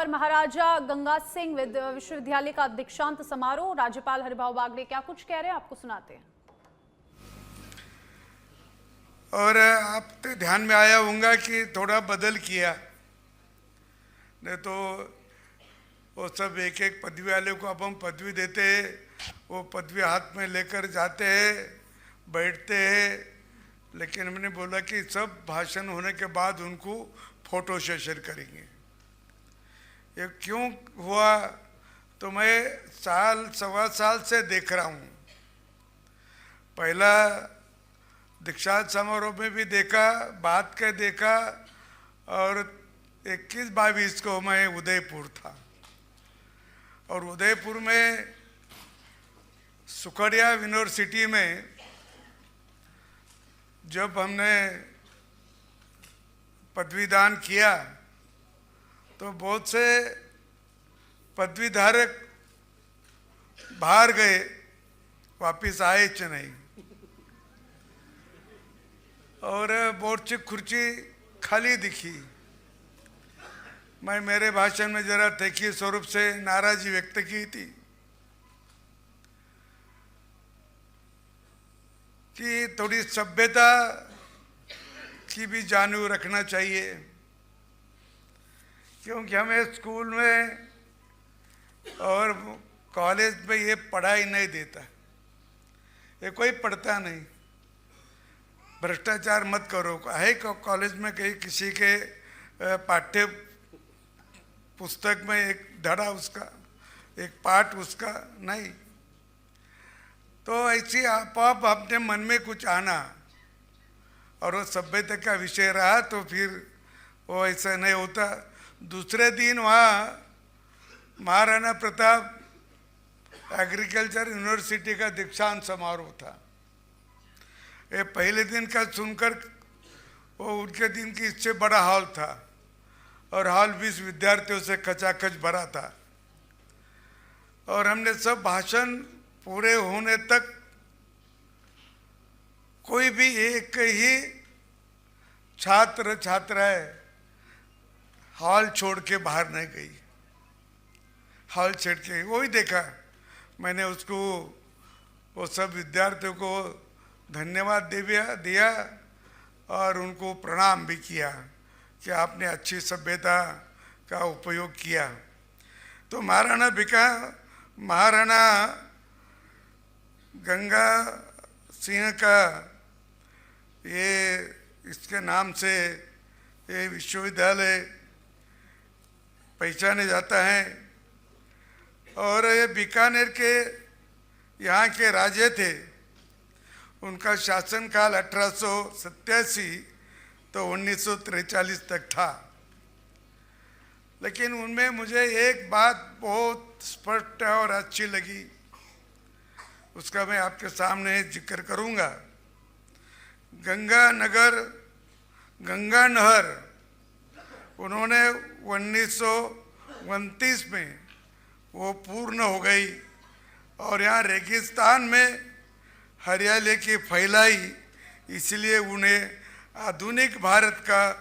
महाराजा गंगा सिंह विश्वविद्यालय का दीक्षांत समारोह, राज्यपाल हरिभाऊ बागड़े क्या कुछ कह रहे हैं, आपको सुनाते हैं। और आपके ध्यान में आया होगा कि थोड़ा बदल किया, नहीं तो वो सब एक एक पदवी वाले को अब हम पदवी देते हैं, वो पदवी हाथ में लेकर जाते हैं, बैठते हैं, लेकिन हमने बोला कि सब भाषण होने के बाद उनको फोटो सेशन करेंगे। ये क्यों हुआ, तो मैं साल सवा साल से देख रहा हूँ। पहला दीक्षांत समारोह में भी देखा, बात के देखा, और 21-22 को मैं उदयपुर था, और उदयपुर में सुखड़िया यूनिवर्सिटी में जब हमने पदवीदान किया तो बहुत से पदवीधारक बाहर गए, वापिस आए चेन्नई, और बोर्ड की कुर्सी खाली दिखी। मैं मेरे भाषण में जरा तैखी स्वरूप से नाराजी व्यक्त की थी कि थोड़ी सभ्यता की भी जानू रखना चाहिए, क्योंकि हमें स्कूल में और कॉलेज में ये पढ़ाई नहीं देता, ये कोई पढ़ता नहीं। भ्रष्टाचार मत करो, है कॉलेज में कहीं किसी के पाठ्य पुस्तक में एक धड़ा उसका, एक पाठ उसका नहीं, तो ऐसी आप अपने मन में कुछ आना, और वो सभ्यता का विषय रहा तो फिर वो ऐसा नहीं होता। दूसरे दिन वहाँ महाराणा प्रताप एग्रीकल्चर यूनिवर्सिटी का दीक्षांत समारोह था। ये पहले दिन का सुनकर वो उनके दिन की इससे बड़ा हॉल था, और हॉल 20 विद्यार्थियों से खचाखच भरा था, और हमने सब भाषण पूरे होने तक कोई भी एक ही छात्र छात्राएं हॉल छोड़ के बाहर नहीं गई। हॉल छोड़ के वही देखा मैंने, उसको वो सब विद्यार्थियों को धन्यवाद दिया और उनको प्रणाम भी किया कि आपने अच्छी सभ्यता का उपयोग किया। तो महाराणा गंगा सिंह का ये इसके नाम से ये विश्वविद्यालय पहचाने जाता है, और ये बीकानेर के यहाँ के राजे थे, उनका शासनकाल 1887 तो 1943 तक था। लेकिन उनमें मुझे एक बात बहुत स्पष्ट और अच्छी लगी, उसका मैं आपके सामने जिक्र करूंगा। गंगा नहर उन्होंने 1929 में वो पूर्ण हो गई, और यहाँ रेगिस्तान में हरियाली की फैलाई, इसलिए उन्हें आधुनिक भारत का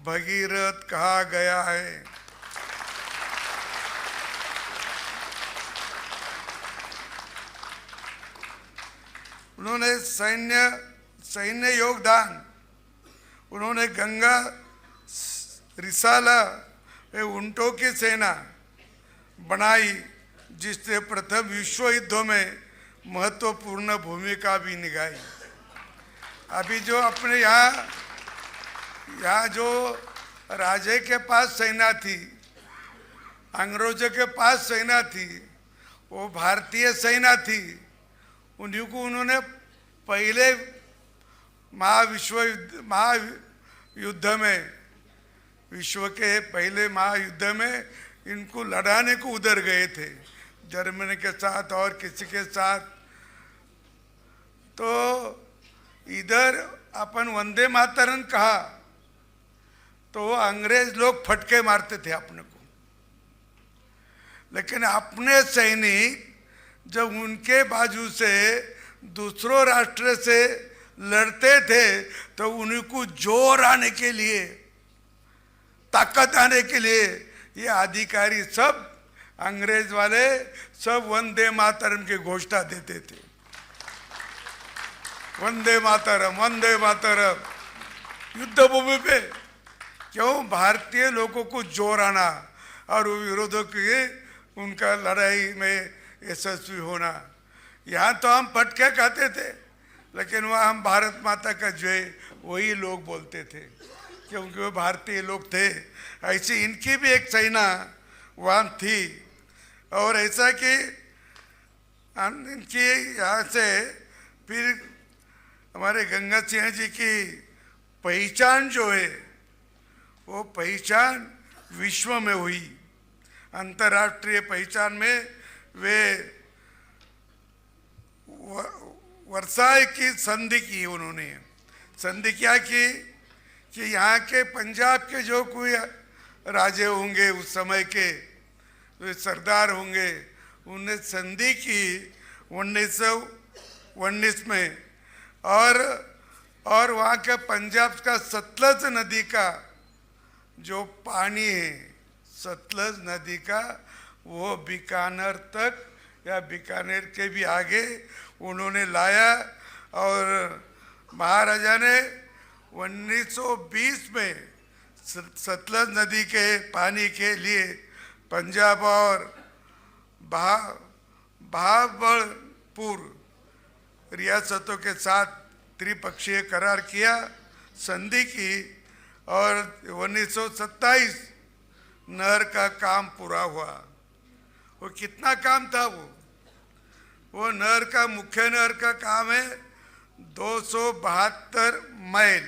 भगीरथ कहा गया है। उन्होंने सैन्य योगदान, उन्होंने गंगा रिसाला ऊंटों की सेना बनाई, जिसने प्रथम विश्व युद्धों में महत्वपूर्ण भूमिका भी निभाई। अभी जो अपने यहाँ जो राजे के पास सेना थी, अंग्रेजों के पास सेना थी, वो भारतीय सेना थी। उन्हीं को उन्होंने पहले महायुद्ध में, विश्व के पहले महायुद्ध में इनको लड़ाने को उधर गए थे, जर्मनी के साथ और किसी के साथ। तो इधर अपन वंदे मातरम कहा तो अंग्रेज लोग फटके मारते थे अपने को, लेकिन अपने सैनिक जब उनके बाजू से दूसरों राष्ट्र से लड़ते थे तो उनको जोर आने के लिए, ताकत आने के लिए ये अधिकारी सब अंग्रेज वाले सब वंदे मातरम की घोषणा देते थे, वंदे मातरम वंदे मातरम युद्ध भूमि पे। क्यों? भारतीय लोगों को जोर आना और विरोधों के उनका लड़ाई में यशस्वी होना। यहाँ तो हम पटके खाते थे, लेकिन वहाँ हम भारत माता का जय वही लोग बोलते थे, क्योंकि वो भारतीय लोग थे। ऐसी इनकी भी एक सेना वहाँ थी, और ऐसा कि इनकी यहाँ से फिर हमारे गंगा सिंह जी की पहचान जो है वो पहचान विश्व में हुई, अंतर्राष्ट्रीय पहचान में वे वर्साय की संधि की। उन्होंने संधि क्या की कि यहाँ के पंजाब के जो कोई राजे होंगे उस समय के जो सरदार होंगे, उन्हें संधि की 1919 में। और वहाँ के पंजाब का सतलज नदी का जो पानी है, सतलज नदी का, वो बीकानेर तक या बीकानेर के भी आगे उन्होंने लाया। और महाराजा ने 1920 में सतलज नदी के पानी के लिए पंजाब और बहावलपुर रियासतों के साथ त्रिपक्षीय करार किया, संधि की, और 1927 नहर का काम पूरा हुआ। वो कितना काम था? वो नहर का मुख्य नहर का काम है 272 माइल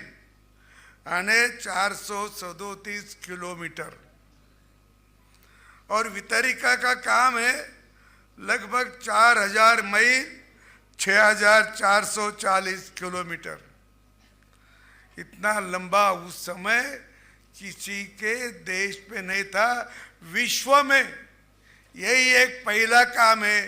यानी 437 किलोमीटर, और वितरिका का काम है लगभग 4000 मील 6440 किलोमीटर। इतना लंबा उस समय किसी के देश में नहीं था, विश्व में यही एक पहला काम है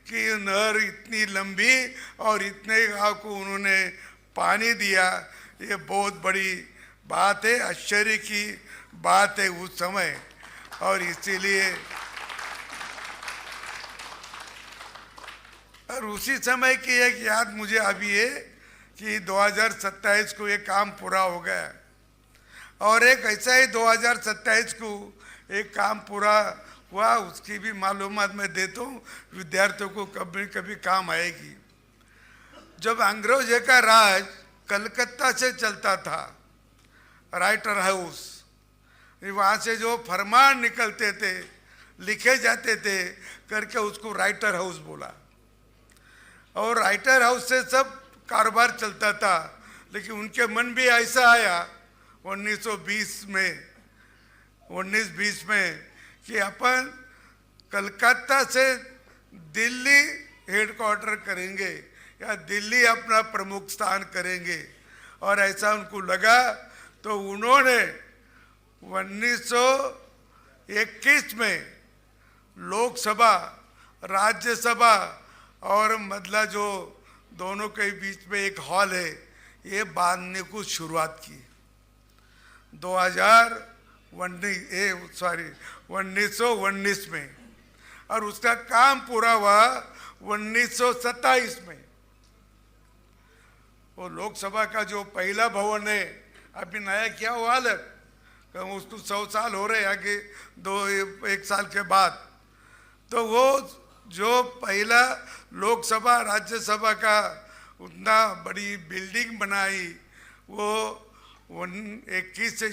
कि नहर इतनी लंबी और इतने गांव को उन्होंने पानी दिया। ये बहुत बड़ी बात है, आश्चर्य की बात है उस समय। और इसीलिए और उसी समय की एक याद मुझे अभी है कि 2027 को ये काम पूरा हो गया, और एक ऐसा ही 2027 को एक काम पूरा हुआ, उसकी भी मालूमात मैं देता हूँ, विद्यार्थियों को कभी कभी काम आएगी। जब अंग्रेजों का राज कलकत्ता से चलता था, राइटर हाउस, वहाँ से जो फरमान निकलते थे, लिखे जाते थे करके उसको राइटर हाउस बोला, और राइटर हाउस से सब कारोबार चलता था। लेकिन उनके मन भी ऐसा आया 1920 में कि अपन कलकत्ता से दिल्ली हेडक्वार्टर करेंगे या दिल्ली अपना प्रमुख स्थान करेंगे, और ऐसा उनको लगा। तो उन्होंने 1921 में लोकसभा, राज्यसभा और मतलब जो दोनों के बीच में एक हॉल है, ये बांधने को शुरुआत की 1919 में, और उसका काम पूरा हुआ 1927 में। वो लोकसभा का जो पहला भवन है, अभी नया क्या हुआ है, उसको 100 साल हो रहे आगे, एक साल के बाद। तो वो जो पहला लोकसभा राज्यसभा का उतना बड़ी बिल्डिंग बनाई, वो 21 से